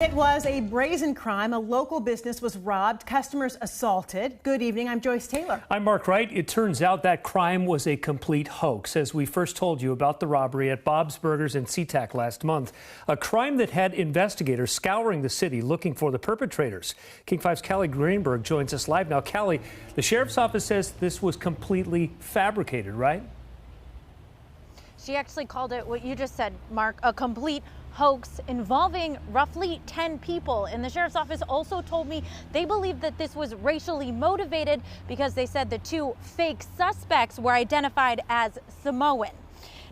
It was a brazen crime. A local business was robbed, customers assaulted. Good evening, I'm Joyce Taylor. I'm Mark Wright. It turns out that crime was a complete hoax, as we first told you about the robbery at Bob's Burgers in SeaTac last month. A crime that had investigators scouring the city looking for the perpetrators. King 5's Callie Greenberg joins us live now. Callie, the sheriff's office says this was completely fabricated, right? She actually called it what you just said, Mark, a complete hoax involving roughly 10 people. And the sheriff's office also told me they believe that this was racially motivated because they said the two fake suspects were identified as Samoan.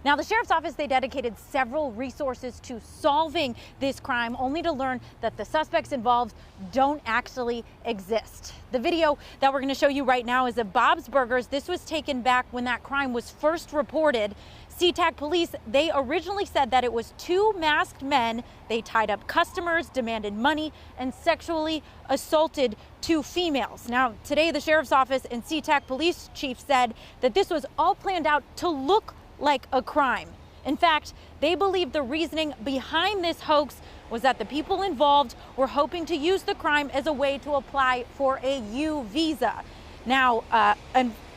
Now, the sheriff's office, they dedicated several resources to solving this crime, only to learn that the suspects involved don't actually exist. The video that we're going to show you right now is of Bob's Burgers. This was taken back when that crime was first reported. SeaTac police, they originally said that it was two masked men. They tied up customers, demanded money, and sexually assaulted two females. Now, today, the sheriff's office and SeaTac police chief said that this was all planned out to look like a crime. In fact, they believe the reasoning behind this hoax was that the people involved were hoping to use the crime as a way to apply for a U visa. Now,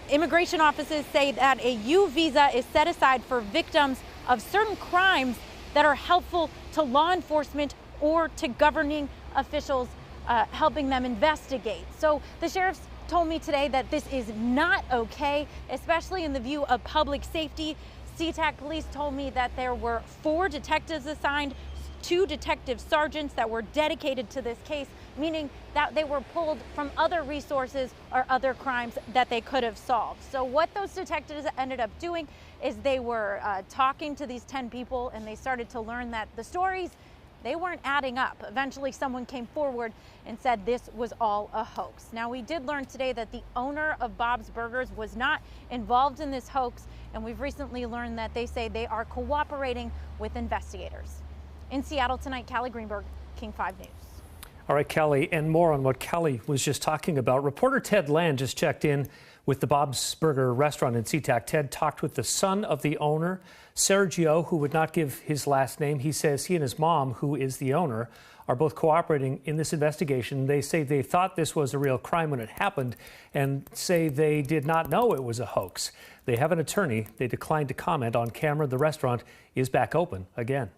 immigration offices say that a U visa is set aside for victims of certain crimes that are helpful to law enforcement or to governing officials, helping them investigate. So the sheriff's told me today that this is not okay, especially in the view of public safety. SeaTac police told me that there were 4 detectives assigned, 2 detective sergeants that were dedicated to this case, meaning that they were pulled from other resources or other crimes that they could have solved. So what those detectives ended up doing is they were talking to these 10 people, and they started to learn that the stories, they weren't adding up. Eventually, someone came forward and said this was all a hoax. Now, we did learn today that the owner of Bob's Burgers was not involved in this hoax, and we've recently learned that they say they are cooperating with investigators. In Seattle tonight, Callie Greenberg, King 5 News. All right, Callie, and more on what Callie was just talking about. Reporter Ted Land just checked in with the Bob's Burger restaurant in SeaTac. Ted talked with the son of the owner, Sergio, who would not give his last name. He says he and his mom, who is the owner, are both cooperating in this investigation. They say they thought this was a real crime when it happened and say they did not know it was a hoax. They have an attorney. They declined to comment on camera. The restaurant is back open again.